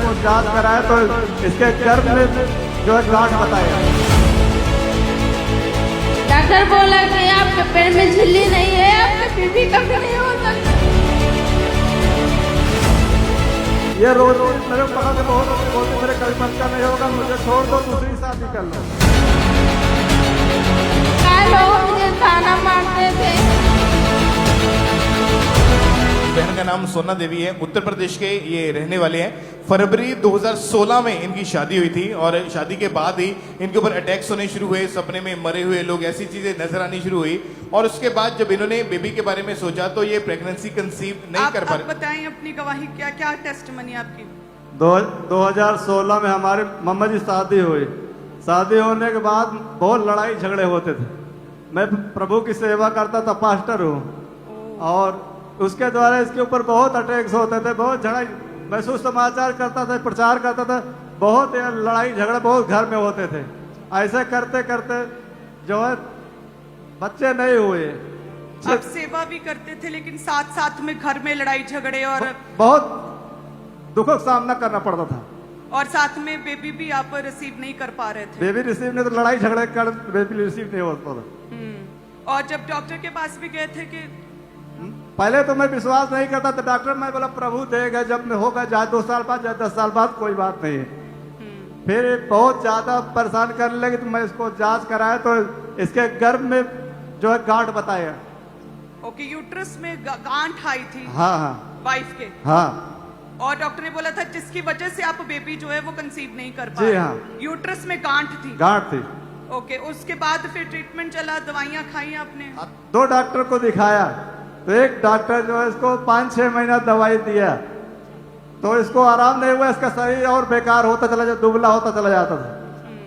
इसको जांच कराए तो इसके गर्भ में जो है गांठ बताया। डॉक्टर बोला कि आपके पेट में झिल्ली नहीं है, आपके बीबी कभी नहीं हो सकता। ये रोज मेरे पकड़ के बहुत बोलते मेरे कभी बच्चा नहीं होगा, मुझे छोड़ दो, दूसरी शादी कर लो। क्या लोग मुझे ताना मारते थे। बहन का नाम सोना देवी है, उत्तर प्रदेश के ये रहने वाले हैं। फरवरी 2016 में इनकी शादी हुई थी और शादी के बाद ही इनके ऊपर अटैक्स होने शुरू हुए, सपने में मरे हुए लोग, ऐसी चीजें नजर आनी शुरू हुई। और उसके बाद जब इन्होंने बेबी के बारे में सोचा तो ये प्रेगनेंसी कंसीव नहीं कर पा रहे। आप बताएं अपनी गवाही, क्या क्या टेस्टमनी आपकी? 2016 में हमारे मम्मा जी शादी हुई। शादी होने के बाद बहुत लड़ाई झगड़े होते थे। मैं प्रभु की सेवा करता था, पास्टर हूँ, और उसके द्वारा इसके ऊपर बहुत अटैक्स होते थे, बहुत झगड़ा। मैं सुसमाचार करता था, प्रचार करता था, बहुत लड़ाई झगड़े बहुत घर में होते थे। ऐसे करते करते जो है बच्चे नहीं हुए। आप सेवा भी करते थे लेकिन साथ साथ में घर में लड़ाई झगड़े और बहुत दुखों का सामना करना पड़ता था। और साथ में बेबी भी आप रिसीव नहीं कर पा रहे थे। बेबी रिसीव नहीं, तो लड़ाई झगड़े कर बेबी रिसीव नहीं होता था। और जब डॉक्टर के पास भी गए थे कि पहले तो मैं विश्वास नहीं करता था। डॉक्टर मैं बोला प्रभु देगा, जब में होगा, चाहे 2 साल बाद, चाहे 10 साल बाद, कोई बात नहीं है। फिर बहुत ज्यादा परेशान करने लगे तो मैं इसको जांच कराया तो इसके गर्भ में जो है गांठ बताया। ओके, यूट्रस में गांठ आई थी। हाँ हाँ, वाइफ के। हाँ, और डॉक्टर ने बोला था जिसकी वजह से आप बेबी जो है वो कंसीव नहीं कर जी पाए। हाँ। यूट्रस में गांठ थी। गांठ थी। ओके, उसके बाद फिर ट्रीटमेंट चला, दवाइयां खाई आपने? 2 डॉक्टर को दिखाया तो एक डॉक्टर जो है इसको 5-6 महीना दवाई दिया तो इसको आराम नहीं हुआ। इसका शरीर और बेकार होता चला जाता, दुबला होता चला जाता था।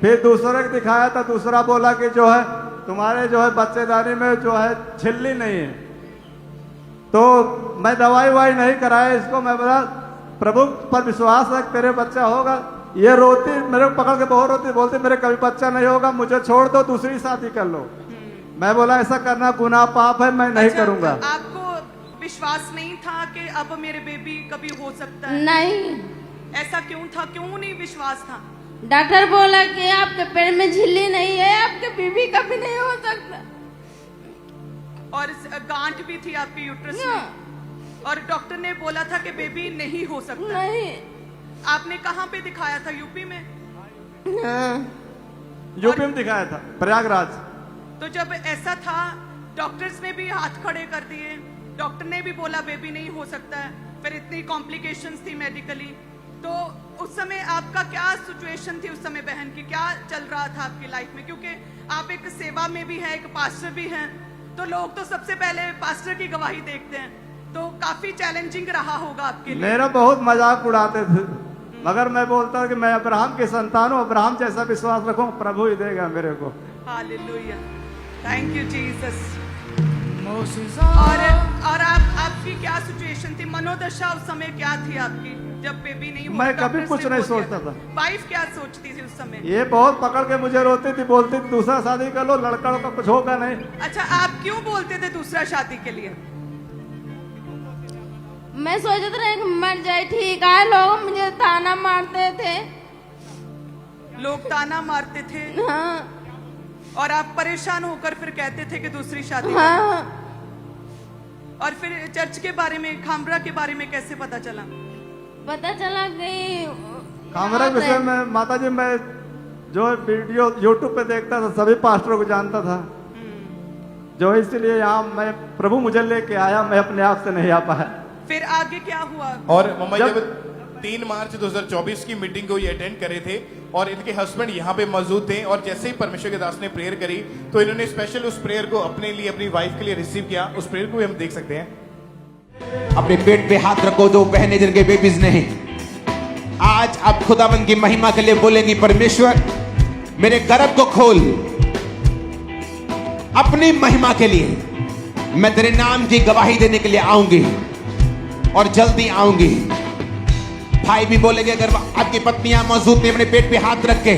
फिर दूसरे को दिखाया था, दूसरा बोला कि जो है तुम्हारे जो है बच्चेदानी में जो है झिल्ली नहीं है। तो मैं दवाई वाई नहीं कराया इसको। मैं बोला प्रभु पर विश्वास रख, तेरे बच्चा होगा। ये रोती, मेरे को पकड़ के बहुत रोती, बोलती मेरे कभी बच्चा नहीं होगा, मुझे छोड़ दो, दूसरी शादी कर लो। मैं बोला ऐसा करना गुनाह पाप है, मैं नहीं करूंगा। आपको विश्वास नहीं था कि अब मेरे बेबी कभी हो सकता है? नहीं। ऐसा क्यों था, क्यों नहीं विश्वास था? डॉक्टर बोला कि आपके पेट में झिल्ली नहीं है, आपके बीबी कभी नहीं हो सकता। और गांठ भी थी आपके यूट्रस में, और डॉक्टर ने बोला था कि बेबी नहीं हो सकता। नहीं। आपने कहाँ पे दिखाया था? यूपी में? यूपी में दिखाया था, प्रयागराज। तो जब ऐसा था डॉक्टर्स ने भी हाथ खड़े कर दिए, डॉक्टर ने भी बोला बेबी नहीं हो सकता है, फिर इतनी कॉम्प्लिकेशंस थी मेडिकली। तो उस समय आपका क्या सिचुएशन थी? उस समय बहन की क्या चल रहा था आपकी लाइफ में? क्योंकि आप एक सेवा में भी हैं, एक पास्टर भी हैं, तो लोग तो सबसे पहले पास्टर की गवाही देखते हैं। तो काफी चैलेंजिंग रहा होगा आपके लिए। मेरा बहुत मजाक उड़ाते थे, मगर मैं बोलता हूँ कि मैं अब्राहम की संतान हूँ, अब्राहम जैसा विश्वास रखूं, प्रभु ही देगा मेरे को। Hallelujah, thank you Jesus. और आपकी क्या सिचुएशन थी, मनोदशा उस समय क्या थी आपकी जब बेबी नहीं हुआ? मैं कभी कुछ नहीं सोचता था। वाइफ क्या सोचती थी उस समय? ये बहुत पकड़ के मुझे रोती थी, बोलती थी दूसरा शादी कर लो, लड़का का कुछ होगा नहीं। अच्छा, आप क्यों बोलते थे दूसरा शादी के लिए? मैं सोचते रहे कि मर जाए, ठीक है। लोग मुझे ताना मारते थे। लोग ताना मारते थे? हाँ। और आप परेशान होकर फिर कहते थे कि दूसरी शादी? हाँ। और फिर चर्च के बारे में, खामरा के बारे में कैसे पता चला? पता चला कि खामरा विषय में माता जी, मैं जो वीडियो यूट्यूब पे देखता था, सभी पास्टरों को जानता था, जो इसलिए यहाँ मैं प्रभु मुझे लेके आया, मैं अपने आप से नहीं आ पाया। फिर आगे क्या हुआ? और मम्मा जब 3 मार्च 2024 की मीटिंग को ये अटेंड करे थे और इनके हस्बैंड यहाँ पे मौजूद थे, और जैसे ही परमेश्वर के दास ने प्रेयर करी तो इन्होंने स्पेशल उस प्रेयर को अपने लिए, अपनी वाइफ के लिए रिसीव किया। उस प्रेयर को भी हम देख सकते हैं। अपने पेट पे हाथ रखो, जो बहनें जिनके बेबीज नहीं, आज आप खुदाबंद की महिमा के लिए बोलेंगी, परमेश्वर मेरे गर्भ को खोल, अपनी महिमा के लिए मैं तेरे नाम की गवाही देने के लिए आऊंगी और जल्दी आऊंगी। भाई भी बोलेंगे, अगर आपकी पत्नियां मौजूद नहीं, अपने पेट पे हाथ रख के,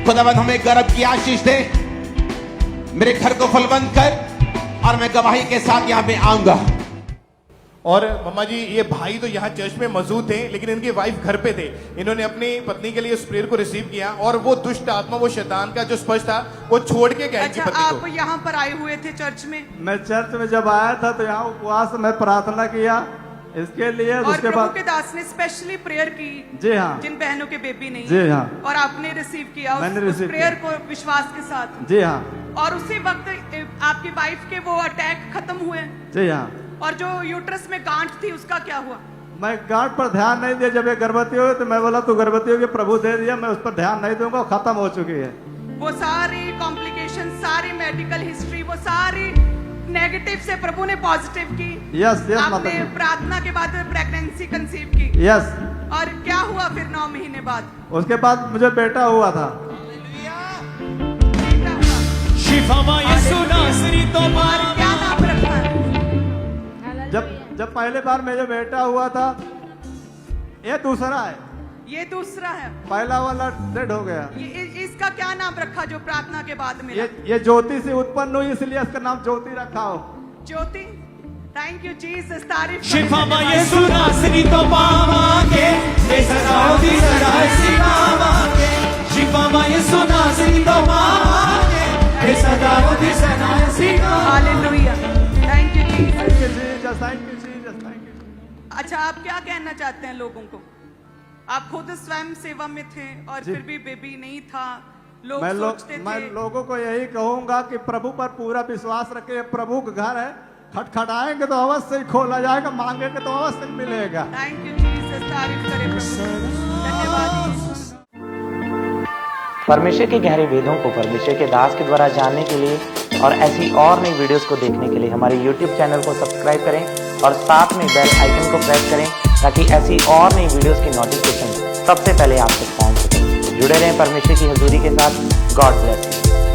खुदावंद हमें गर्भ की आशीष दे, मेरे घर को फलवंत कर, और मैं गवाही के साथ यहां पे आऊंगा। और मम्मा जी ये भाई तो यहाँ चर्च में मौजूद थे, लेकिन इनकी वाइफ घर पे थे। इन्होंने अपनी पत्नी के लिए उस प्रेयर को रिसीव किया और वो दुष्ट आत्मा, वो शैतान का जो स्पर्श था, वो छोड़ के गए इनकी अच्छा, पत्नी आप को। यहाँ पर आए हुए थे चर्च में मैं चर्च में जब आया था तो यहाँ उपवास में प्रार्थना किया इसके लिए। और उसके प्रभु बाद के दास ने स्पेशली प्रेयर की जी हाँ, जिन बहनों के बेबी नहीं जी है, हाँ। और आपने रिसीव किया मैंने उस रिसीव प्रेयर को विश्वास के साथ। जी हाँ, और उसी वक्त आपकी वाइफ के वो अटैक खत्म हुए, जी हाँ। और जो यूट्रस में गांठ थी उसका क्या हुआ? मैं गांठ पर ध्यान नहीं दिया। जब ये गर्भवती हुई तो मैं बोला तू गर्भवती होगी, प्रभु दे दिया, मैं उस पर ध्यान नहीं दूंगा, खत्म हो चुकी है। वो सारी कॉम्प्लिकेशन, सारी मेडिकल हिस्ट्री, वो सारी नेगेटिव से प्रभु ने पॉजिटिव की। यस यस आपने माता जी, प्रार्थना के बाद प्रेगनेंसी कंसीव की। यस। और क्या हुआ फिर 9 महीने बाद? उसके बाद मुझे बेटा हुआ था। बेटा हुआ। शिफामा यीशु नासरी तो और क्या नाम रखा है? जब पहले बार मेरे बेटा हुआ था, ये दूसरा है, ये दूसरा है। पहला वाला डेड हो गया। इसका क्या नाम रखा जो प्रार्थना के बाद मिला? ये ज्योति से उत्पन्न हुई इसलिए इसका नाम ज्योति रखा हो। ज्योति। थैंक यू जीसस, तारीफ करें। शिफामा यीशु नासरी तो पावांगे, ये सदाओं दी सदाएं सिखावांगे। शिफामा यीशु नासरी तो पावांगे, ये सदाओं दी सदाएं सिखावांगे। Hallelujah. Thank you Jesus. Thank you Jesus, thank you Jesus, thank you. अच्छा, आप क्या कहना चाहते हैं लोगों को? आप खुद स्वयं सेवा में थे और जी। फिर भी बेबी नहीं था, लोग मैं सोचते मैं थे। लोगों को यही कहूंगा कि प्रभु पर पूरा विश्वास रखे। प्रभु का घर है, खटखटाएंगे तो अवश्य ही खोला जाएगा, मांगेंगे तो अवश्य मिलेगा। थैंक यू जीसस, तारीफ करें प्रभु। धन्यवाद। परमेश्वर के गहरे वेदों को परमेश्वर के दास के द्वारा जानने के लिए और ऐसी और नई वीडियोस को देखने के लिए हमारे YouTube चैनल को सब्सक्राइब करें और साथ में बेल आइकन को प्रेस करें ताकि ऐसी और नई वीडियोस की नोटिफिकेशन सबसे पहले आप तक पहुंच सके। जुड़े रहें परमेश्वर की हजूरी के साथ। God bless you.